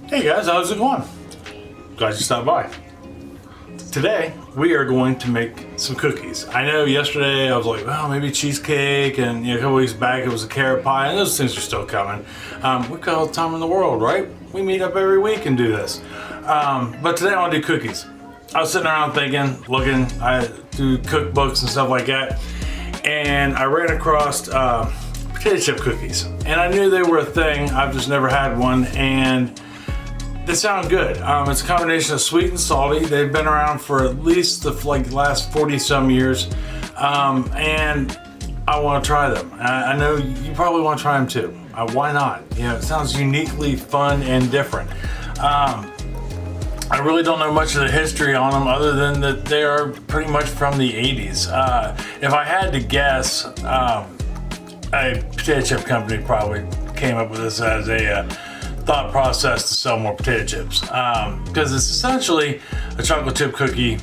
Hey guys, how's it going? Glad you stopped by. Today we are going to make some cookies. I know yesterday I was like, well, maybe cheesecake, and a couple weeks back it was a carrot pie, and those things are still coming. We've got all the time in the world, right? We meet up every week and do this. But today I want to do cookies. I was sitting around thinking, looking, I do cookbooks and stuff like that, and I ran across potato chip cookies. And I knew they were a thing, I've just never had one, and they sound good. It's a combination of sweet and salty. They've been around for at least the last 40 some years. And I want to try them. I know you probably want to try them too. Why not? It sounds uniquely fun and different. I really don't know much of the history on them other than that they are pretty much from the 80s. If I had to guess, a potato chip company probably came up with this as a thought process to sell more potato chips, because it's essentially a chocolate chip cookie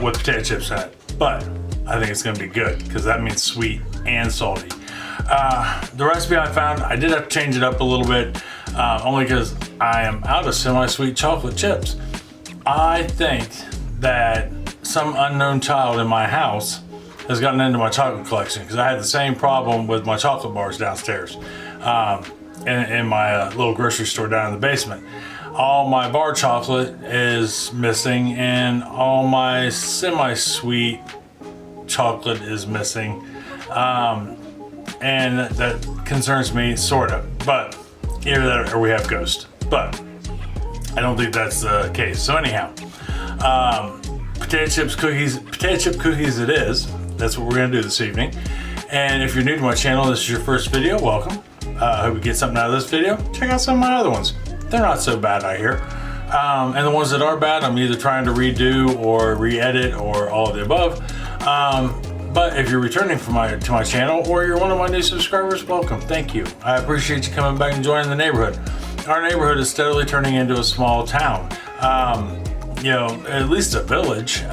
with potato chips in it. But I think it's going to be good because that means sweet and salty. The recipe I found, I did have to change it up a little bit, only because I am out of semi-sweet chocolate chips. I think that some unknown child in my house has gotten into my chocolate collection, because I had the same problem with my chocolate bars downstairs. In my little grocery store down in the basement. All my bar chocolate is missing, and all my semi-sweet chocolate is missing. And that concerns me, sort of. But either that or we have ghosts. But I don't think that's the case. So anyhow, potato chip cookies it is. That's what we're gonna do this evening. And if you're new to my channel, this is your first video, welcome. I hope you get something out of this video. Check out some of my other ones. They're not so bad, I hear. And the ones that are bad, I'm either trying to redo or re-edit or all of the above. But if you're returning to my channel, or you're one of my new subscribers, welcome, thank you. I appreciate you coming back and joining the neighborhood. Our neighborhood is steadily turning into a small town. At least a village.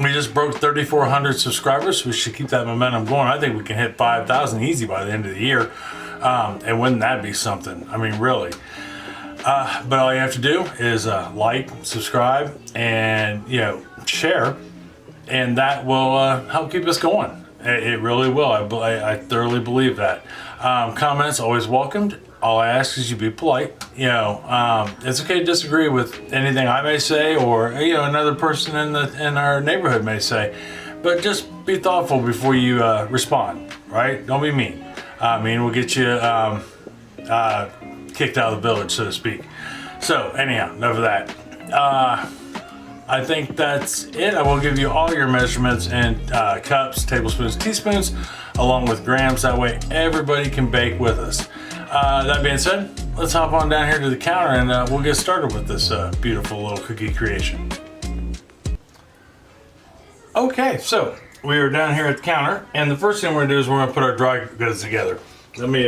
We just broke 3,400 subscribers. We should keep that momentum going. I think we can hit 5,000 easy by the end of the year. And wouldn't that be something? I mean, really. But all you have to do is like, subscribe, and share, and that will help keep us going. It really will. I thoroughly believe that. Comments always welcomed. All I ask is you be polite. It's okay to disagree with anything I may say, or another person in our neighborhood may say, but just be thoughtful before you respond. Right? Don't be mean. Mean will get you kicked out of the village, so to speak. So anyhow, enough of that. I think that's it. I will give you all your measurements in cups, tablespoons, teaspoons, along with grams. That way everybody can bake with us. That being said, let's hop on down here to the counter, and we'll get started with this beautiful little cookie creation. Okay, so we are down here at the counter, and the first thing we're going to do is we're going to put our dry goods together. Let me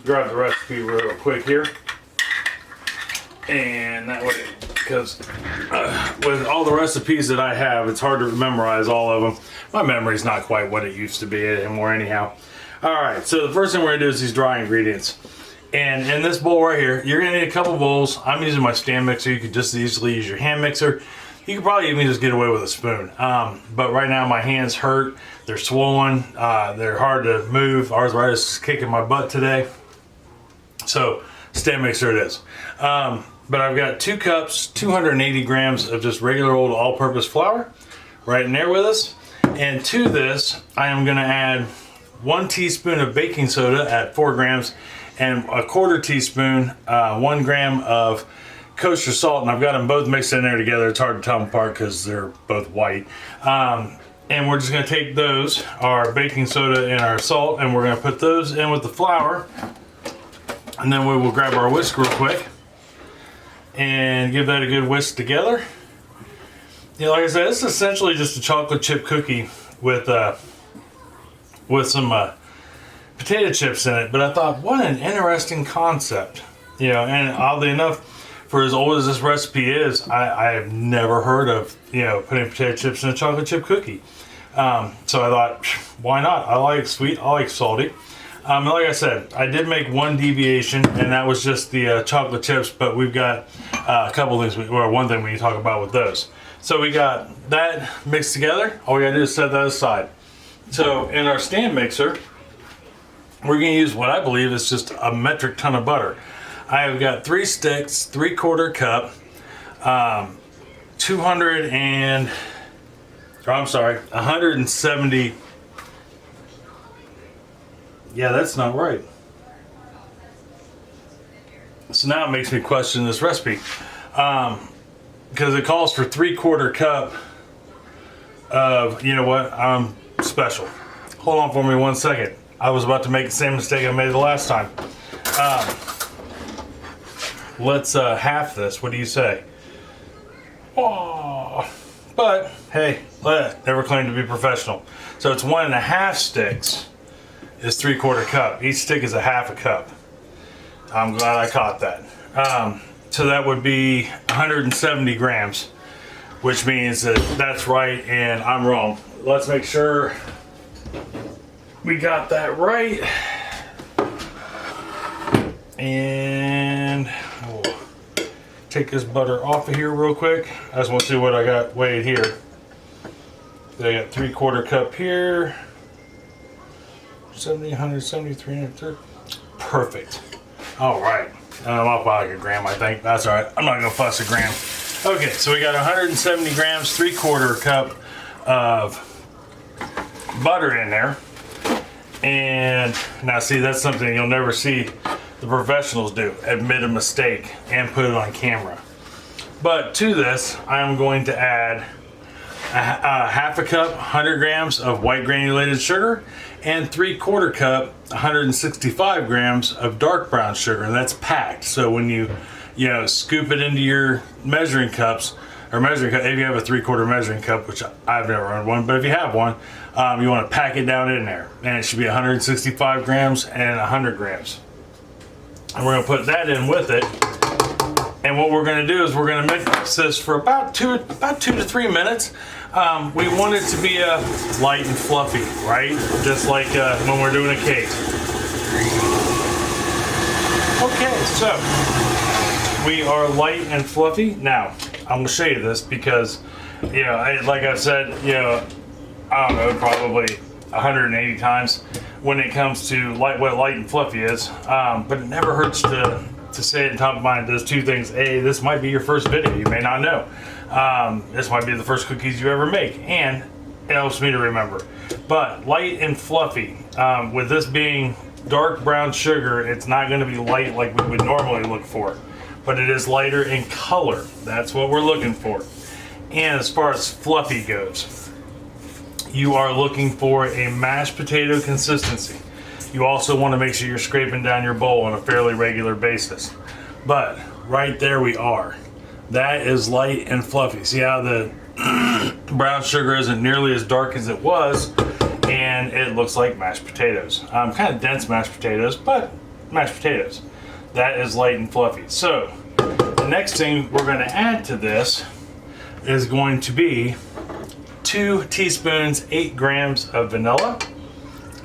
grab the recipe real quick here. And that way, because with all the recipes that I have, it's hard to memorize all of them. My memory's not quite what it used to be anymore anyhow. Alright, so the first thing we're going to do is these dry ingredients. And in this bowl right here, you're going to need a couple bowls. I'm using my stand mixer. You could just as easily use your hand mixer. You could probably even just get away with a spoon. But right now my hands hurt. They're swollen. They're hard to move. Arthritis is kicking my butt today. So stand mixer it is. But I've got 2 cups, 280 grams of just regular old all-purpose flour right in there with us. And to this, I am going to add 1 teaspoon of baking soda at 4 grams and a 1/4 teaspoon, 1 gram of kosher salt. And I've got them both mixed in there together. It's hard to tell them apart because they're both white. And we're just going to take those, our baking soda and our salt, and we're going to put those in with the flour. And then we will grab our whisk real quick and give that a good whisk together. Like I said, it's essentially just a chocolate chip cookie with some potato chips in it. But I thought, what an interesting concept. And oddly enough, for as old as this recipe is, I have never heard of putting potato chips in a chocolate chip cookie. So I thought, why not? I like sweet, I like salty. Like I said, I did make one deviation, and that was just the chocolate chips, but we've got a couple things, or one thing we need to talk about with those. So we got that mixed together. All we gotta do is set that aside. So in our stand mixer, we're gonna use what I believe is just a metric ton of butter. I have got 3 sticks, 3/4 cup, 170. Yeah, that's not right. So now it makes me question this recipe. Because it calls for 3/4 cup of, you know what, I'm special. Hold on for me 1 second. I was about to make the same mistake I made the last time. Let's half this, what do you say? Oh, but hey, never claimed to be professional. So it's 1.5 sticks is 3/4 cup. Each stick is a half a cup. I'm glad I caught that. So that would be 170 grams, which means that that's right and I'm wrong. Let's make sure we got that right. And we'll take this butter off of here real quick. I just want to see what I got weighed here. I got 3/4 cup here. 70, 170, 330. Perfect. All right. I'll buy like a gram, I think. That's all right. I'm not gonna fuss a gram. Okay, so we got 170 grams, 3/4 cup of butter in there. And now see, that's something you'll never see the professionals do, admit a mistake and put it on camera. But to this, I'm going to add a half a cup, 100 grams of white granulated sugar, and 3/4 cup, 165 grams of dark brown sugar, and that's packed. So when you scoop it into your measuring cups, or measuring cup, if you have a 3/4 measuring cup, which I've never owned one, but if you have one, you want to pack it down in there, and it should be 165 grams and 100 grams. And we're going to put that in with it. And what we're going to do is we're going to mix this for about 2 to 3 minutes. We want it to be light and fluffy, right? Just like when we're doing a cake. Okay, so we are light and fluffy. Now, I'm going to show you this because, like I said, I don't know, probably 180 times when it comes to what light and fluffy is. But it never hurts to say it in top of mind. There's 2 things. A, this might be your first video. You may not know. This might be the first cookies you ever make, and it helps me to remember. But light and fluffy, with this being dark brown sugar, it's not going to be light like we would normally look for, but it is lighter in color. That's what we're looking for. And as far as fluffy goes, you are looking for a mashed potato consistency. You also want to make sure you're scraping down your bowl on a fairly regular basis. But right there we are. That is light and fluffy. See how the brown sugar isn't nearly as dark as it was, and it looks like mashed potatoes. Kind of dense mashed potatoes, but mashed potatoes. That is light and fluffy. So the next thing we're going to add to this is going to be 2 teaspoons, 8 grams of vanilla.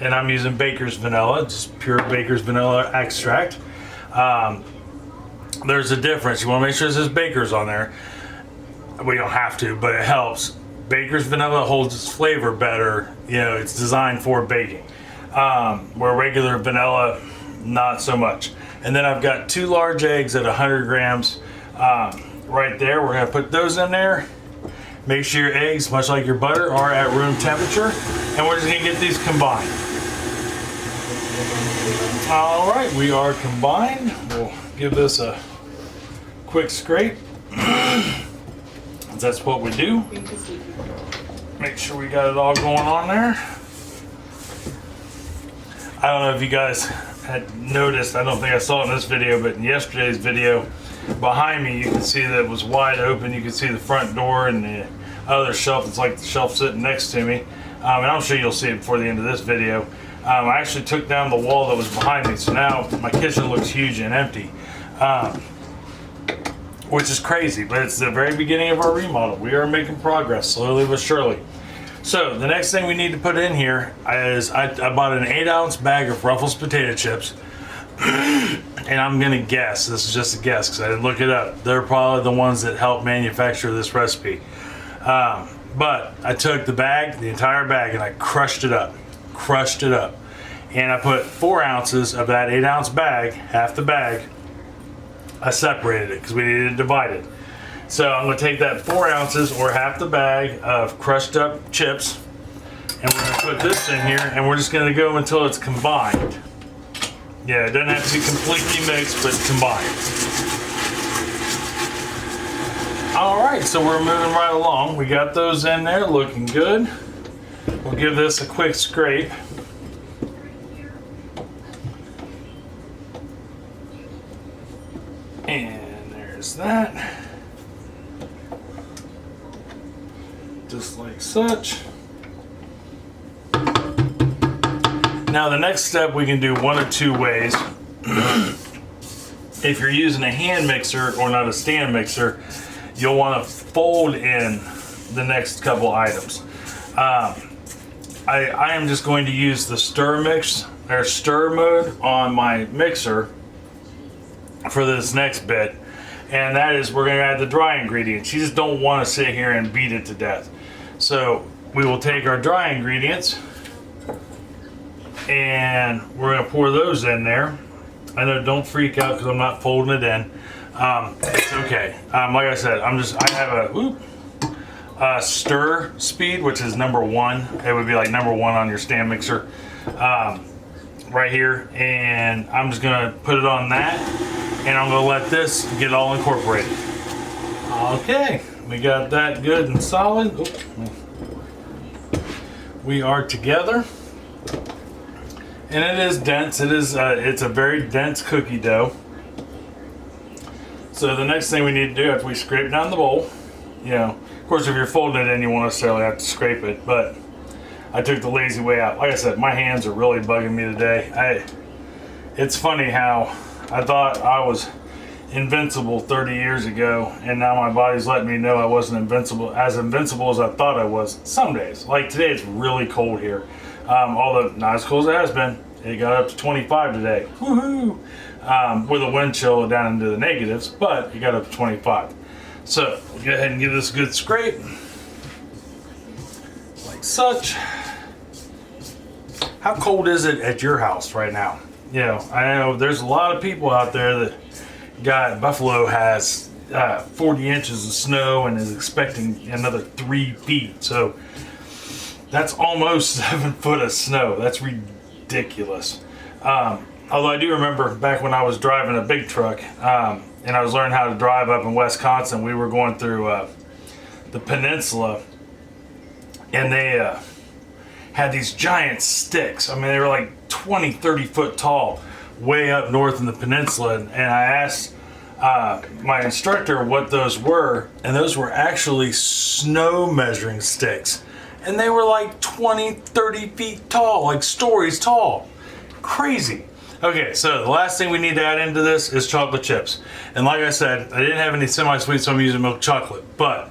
And I'm using Baker's vanilla, just pure Baker's vanilla extract. There's a difference. You want to make sure it says Baker's on there. We don't have to, but it helps. Baker's vanilla holds its flavor better. It's designed for baking. Where regular vanilla, not so much. And then I've got 2 large eggs at 100 grams right there. We're going to put those in there. Make sure your eggs, much like your butter, are at room temperature. And we're just going to get these combined. All right, we are combined. We'll give this a quick scrape. That's what we do. Make sure we got it all going on there. I don't know if you guys had noticed, I don't think I saw it in this video, but in yesterday's video, behind me you can see that it was wide open. You can see the front door and the other shelf. It's like the shelf sitting next to me. And I'm sure you'll see it before the end of this video. I actually took down the wall that was behind me, so now my kitchen looks huge and empty, which is crazy, but it's the very beginning of our remodel. We are making progress, slowly but surely. So the next thing we need to put in here is I bought an 8-ounce bag of Ruffles potato chips. And I'm gonna guess, this is just a guess because I didn't look it up, they're probably the ones that help manufacture this recipe. But I took the bag, the entire bag, and I crushed it up. And I put 4 ounces of that 8-ounce bag, half the bag, I separated it because we needed it divided. So I'm gonna take that 4 ounces or half the bag of crushed up chips, and we're gonna put this in here, and we're just gonna go until it's combined. Yeah, it doesn't have to be completely mixed, but combined. All right, so we're moving right along. We got those in there, looking good. We'll give this a quick scrape. And there's that. Just like such. Now the next step we can do one of two ways. If you're using a hand mixer or not a stand mixer, you'll want to fold in the next couple items. I am just going to use the stir mode on my mixer for this next bit, and that is we're going to add the dry ingredients. You just don't want to sit here and beat it to death. So we will take our dry ingredients and we're going to pour those in there. I know, don't freak out because I'm not folding it in. It's okay. Like I said, I have a stir speed, which is number 1. It would be like number 1 on your stand mixer, right here. And I'm just gonna put it on that, and I'm gonna let this get all incorporated. Okay, we got that good and solid. Oops. We are together. And it is dense. It's a very dense cookie dough. So the next thing we need to do after we scrape down the bowl, of course if you're folding it in, you won't necessarily have to scrape it, but I took the lazy way out. Like I said, my hands are really bugging me today. It's funny how I thought I was invincible 30 years ago, and now my body's letting me know I wasn't invincible as I thought I was some days. Like today it's really cold here. Although not as cold as it has been. It got up to 25 today. Woohoo! With a wind chill down into the negatives, but it got up to 25. So we'll go ahead and give this a good scrape. Like such. How cold is it at your house right now? I know there's a lot of people out there that Buffalo has 40 inches of snow and is expecting another 3 feet. So that's almost 7 foot of snow. That's ridiculous. Although I do remember back when I was driving a big truck, and I was learning how to drive up in Wisconsin, we were going through the peninsula, and they had these giant sticks. I mean, they were like 20, 30 foot tall, way up north in the peninsula. And I asked my instructor what those were, and those were actually snow measuring sticks. And they were like 20, 30 feet tall, like stories tall. Crazy. Okay, so the last thing we need to add into this is chocolate chips. And like I said, I didn't have any semi-sweet, so I'm using milk chocolate. But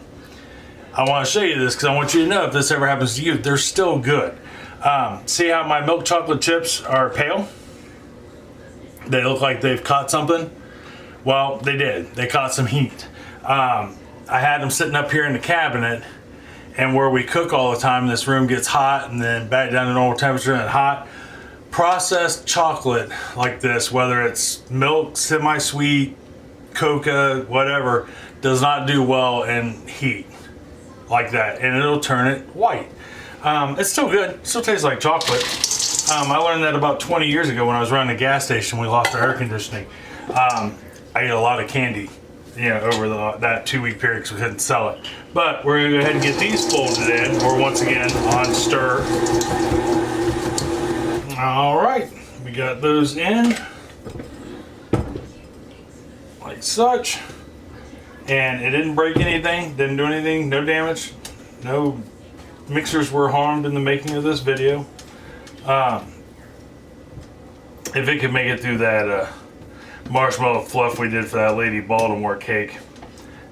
I want to show you this because I want you to know if this ever happens to you, they're still good. See how my milk chocolate chips are pale? They look like they've caught something. Well, they did. They caught some heat. I had them sitting up here in the cabinet, and where we cook all the time, this room gets hot and then back down to normal temperature and hot. Processed chocolate like this, whether it's milk, semi-sweet, cocoa, whatever, does not do well in heat like that, and it'll turn it white. It's still good. It still tastes like chocolate. I learned that about 20 years ago when I was running a gas station. We lost our air conditioning. I ate a lot of candy, over that 2-week period because we couldn't sell it. But we're gonna go ahead and get these folded in. We're once again on stir. All right, we got those in like such, and it didn't break anything, didn't do anything, no damage, no mixers were harmed in the making of this video. If it could make it through that marshmallow fluff we did for that Lady Baltimore cake,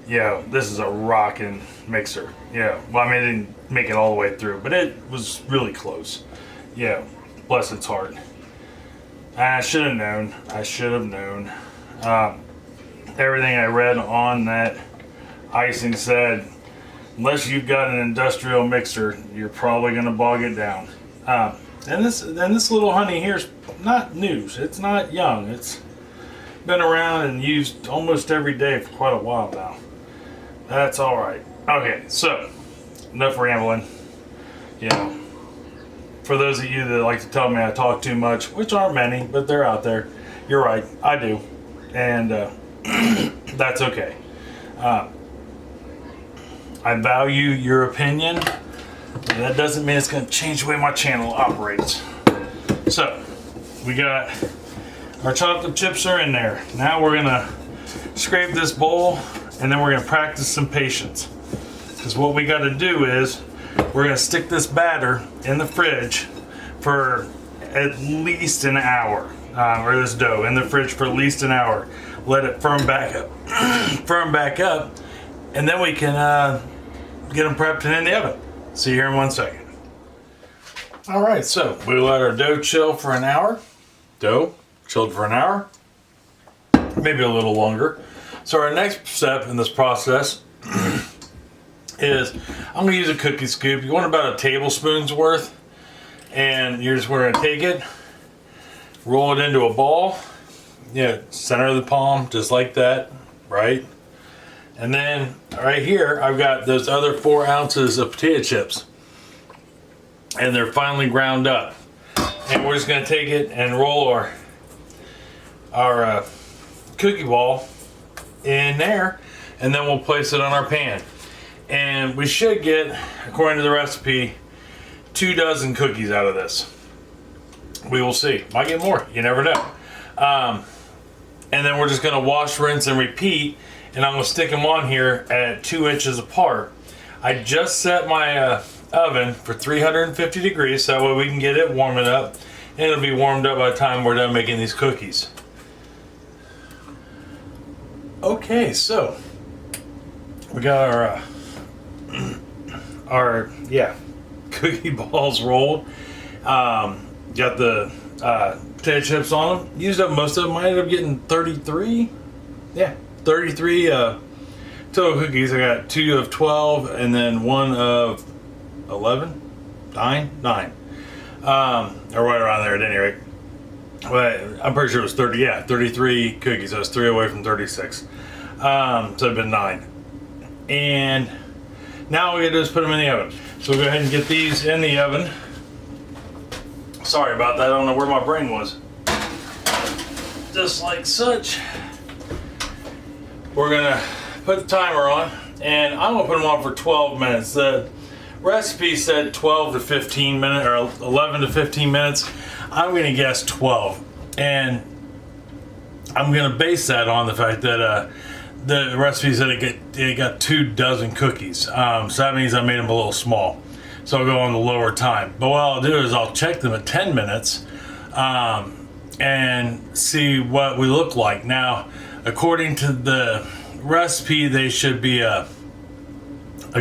Yeah, this is a rocking mixer. Yeah, well, I mean, I didn't make it all the way through, but it was really close. Yeah, bless its heart. I should have known. I should have known. Everything I read on that icing said, unless you've got an industrial mixer, you're probably going to bog it down. And this little honey here is not new. It's not young. It's been around and used almost every day for quite a while now. That's all right. Okay, so enough rambling. You know, for those of you that like to tell me I talk too much, which aren't many, but they're out there. You're right, I do, and that's okay. I value your opinion, but that doesn't mean it's going to change the way my channel operates. So, we got our chocolate chips are in there. Now we're going to scrape this bowl, and then we're going to practice some patience. Because what we got to do is, we're going to stick this batter in the fridge for at least an hour. Or this dough in the fridge for at least an hour. Let it firm back up. And then we can get them prepped and in the oven. See you here in 1 second. All right, so we let our dough chill for an hour. Dough chilled for an hour, maybe a little longer. So our next step in this process is I'm gonna use a cookie scoop. You want about a tablespoon's worth, and we're gonna take it, roll it into a ball. Yeah, center of the palm, just like that, right? And then right here, I've got those other 4 ounces of potato chips, and they're finely ground up. And we're just gonna take it and roll our cookie ball in there, and then we'll place it on our pan. And we should get, according to the recipe, 2 dozen cookies out of this. We will see. Might get more. You never know. And then we're just going to wash, rinse, and repeat. And I'm going to stick them on here at 2 inches apart. I just set my oven for 350 degrees, so that way we can get it warming up. And it'll be warmed up by the time we're done making these cookies. Okay, so we got our cookie balls rolled. Got the potato chips on them. Used up most of them. I ended up getting 33. Yeah, 33 total cookies. I got 2 of 12 and then 1 of 11, 9. Or right around there at any rate. But I'm pretty sure it was 30. Yeah, 33 cookies. I was 3 away from 36. So it'd been 9. And now all we gotta do is put them in the oven. So we'll go ahead and get these in the oven. Sorry about that, I don't know where my brain was. Just like such. We're gonna put the timer on, and I'm gonna put them on for 12 minutes. The recipe said 12 to 15 minutes, or 11 to 15 minutes. I'm gonna guess 12. And I'm gonna base that on the fact that the recipe said it got 2 dozen cookies. So that means I made them a little small. So I'll go on the lower time. But what I'll do is I'll check them at 10 minutes and see what we look like. Now, according to the recipe, they should be a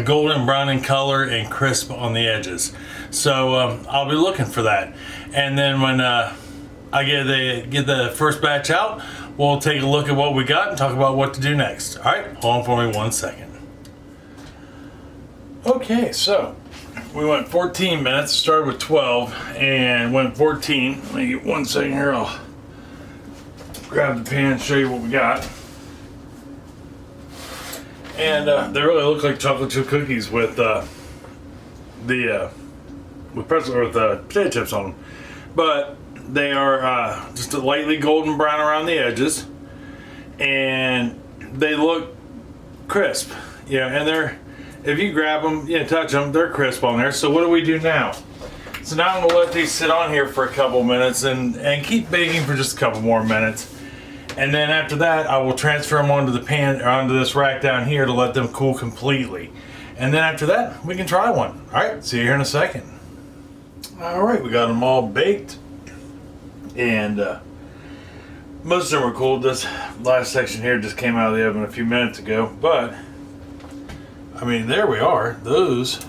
golden brown in color and crisp on the edges. So I'll be looking for that. And then when I get the first batch out, we'll take a look at what we got and talk about what to do next. All right, hold on for me 1 second. Okay, so we went 14 minutes, started with 12 and went 14. Let me get 1 second here. I'll grab the pan and show you what we got. And they really look like chocolate chip cookies with potato chips on them. But they are just a lightly golden brown around the edges, and they look crisp. Yeah, and they're, if you grab them, touch them, they're crisp on there. So what do we do now? So now I'm gonna let these sit on here for a couple minutes and keep baking for just a couple more minutes. And then after that, I will transfer them onto the pan, or onto this rack down here to let them cool completely. And then after that, we can try one. All right, see you here in a second. All right, we got them all baked. And most of them were cool. This last section here just came out of the oven a few minutes ago, but I mean, there we are. Those,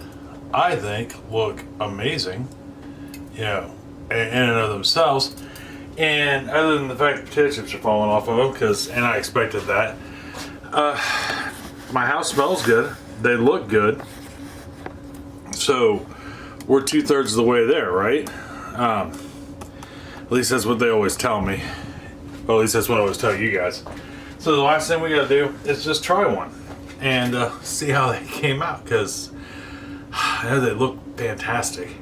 I think, look amazing, you know, in and of themselves. And other than the fact that potato chips are falling off of them, and I expected that. My house smells good. They look good. So we're 2/3 of the way there, right? At least that's what they always tell me. Well, at least that's what I always tell you guys. So the last thing we gotta do is just try one and see how they came out, because I know they look fantastic.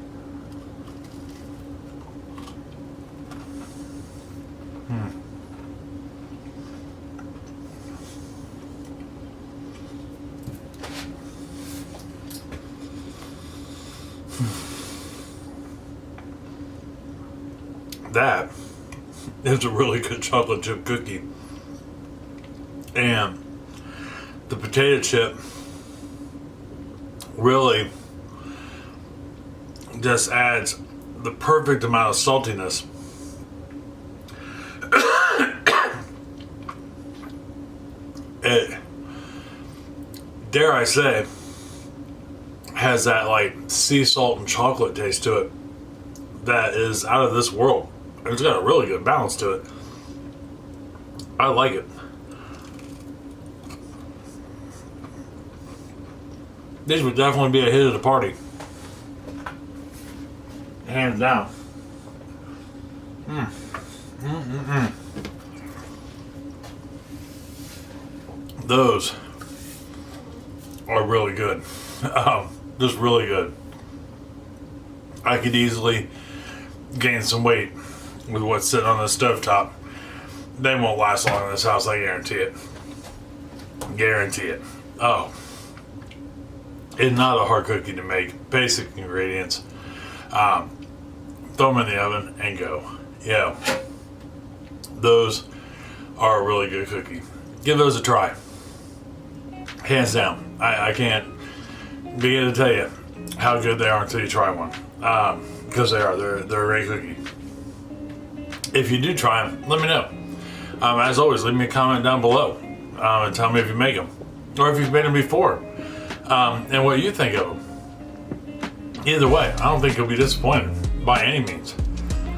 That is a really good chocolate chip cookie. And the potato chip really just adds the perfect amount of saltiness. It, dare I say, has that like sea salt and chocolate taste to it that is out of this world. It's got a really good balance to it. I like it. These would definitely be a hit at the party. Hands down. Those are really good. Just really good. I could easily gain some weight with what's sitting on the stovetop. They won't last long in this house, I guarantee it. Guarantee it. Oh. It's not a hard cookie to make. Basic ingredients. Throw them in the oven and go. Yeah. Those are a really good cookie. Give those a try. Hands down. I can't begin to tell you how good they are until you try one. Because they are. They're a great cookie. If you do try them, let me know. As always, leave me a comment down below and tell me if you make them or if you've made them before and what you think of them. Either way, I don't think you'll be disappointed by any means.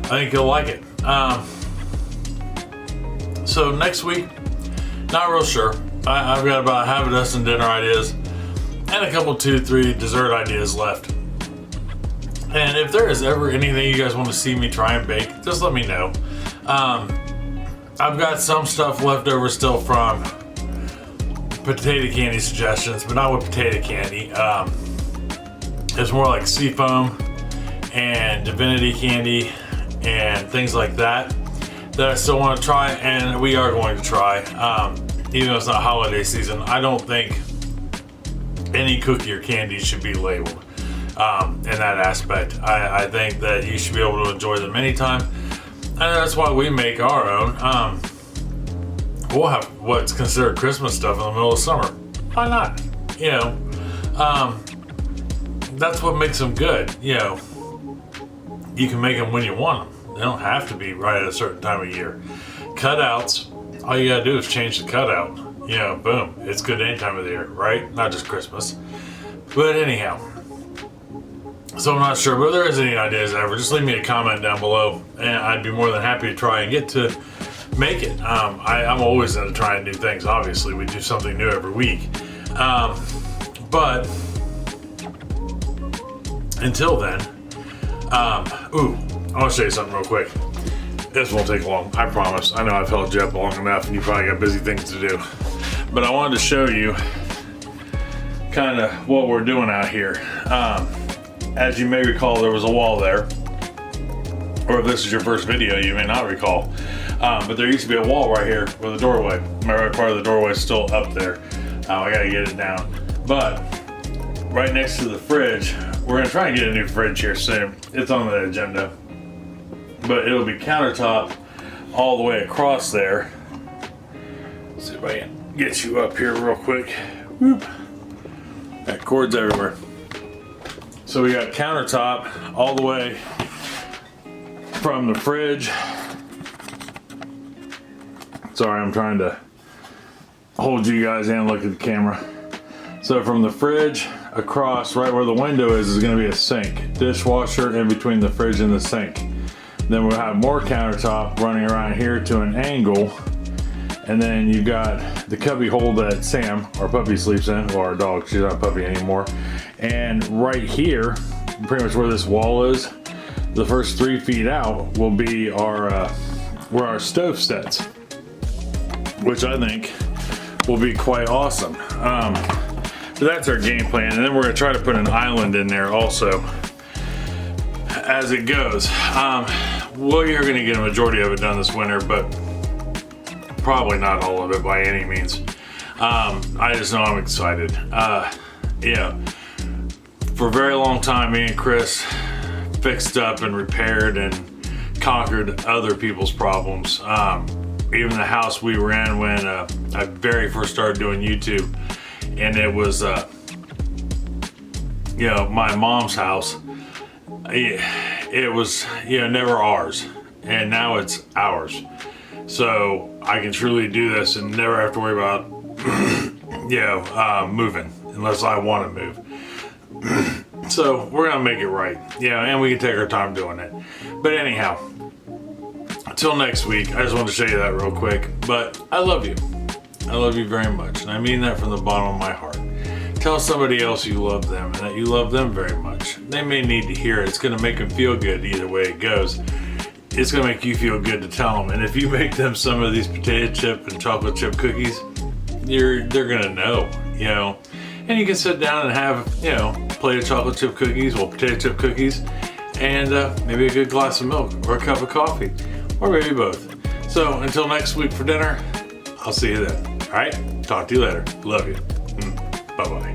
I think you'll like it. So next week, not real sure. I've got about half a dozen dinner ideas and a couple, 2-3 dessert ideas left. And if there is ever anything you guys want to see me try and bake, just let me know. I've got some stuff left over still from potato candy suggestions, but not with potato candy. It's more like seafoam and divinity candy and things like that I still want to try, and we are going to try. Even though it's not holiday season, I don't think any cookie or candy should be labeled in that aspect. I think that you should be able to enjoy them anytime, and that's why we make our own. We'll have what's considered Christmas stuff in the middle of summer. Why not? You know, that's what makes them good. You know, you can make them when you want them. They don't have to be right at a certain time of year. Cutouts, all you gotta do is change the cutout. You know, boom, it's good any time of the year, right? Not just Christmas. But anyhow, so I'm not sure, but if there is any ideas ever, just leave me a comment down below, and I'd be more than happy to try and get to make it. I'm always into trying new things. Obviously, we do something new every week. But until then, I want to show you something real quick. This won't take long, I promise. I know I've held you up long enough and you probably got busy things to do. But I wanted to show you kind of what we're doing out here. As you may recall, there was a wall there. Or if this is your first video, you may not recall. But there used to be a wall right here with a doorway. My right part of the doorway is still up there. I gotta get it down. But right next to the fridge, we're gonna try and get a new fridge here soon. It's on the agenda. But it'll be countertop all the way across there. Let's see if I can get you up here real quick. Whoop. Got cords everywhere. So we got countertop all the way from the fridge. Sorry, I'm trying to hold you guys and look at the camera. So from the fridge across, right where the window is going to be a sink, dishwasher in between the fridge and the sink. Then we'll have more countertop running around here to an angle. And then you've got the cubby hole that Sam, our puppy, sleeps in, or our dog, she's not a puppy anymore. And right here, pretty much where this wall is, the first 3 feet out will be our where our stove sits, which I think will be quite awesome. So that's our game plan, and then we're gonna try to put an island in there also as it goes. Well, you're gonna get a majority of it done this winter, but probably not all of it by any means. I just know I'm excited. Yeah, for a very long time, me and Chris fixed up and repaired and conquered other people's problems. Even the house we were in when I very first started doing YouTube, and it was, you know, my mom's house. It was, you know, never ours, and now it's ours. So I can truly do this and never have to worry about, you know, moving unless I want to move. So we're gonna make it right, yeah, and we can take our time doing it. But anyhow, until next week, I just wanted to show you that real quick. But I love you. I love you very much, and I mean that from the bottom of my heart. Tell somebody else you love them and that you love them very much. They may need to hear it. It's gonna make them feel good either way it goes. It's gonna make you feel good to tell them. And if you make them some of these potato chip and chocolate chip cookies, they're gonna know, you know. And you can sit down and have, you know, a plate of chocolate chip cookies or potato chip cookies, and maybe a good glass of milk or a cup of coffee, or maybe both. So until next week for dinner, I'll see you then. All right, talk to you later. Love you. Bye-bye.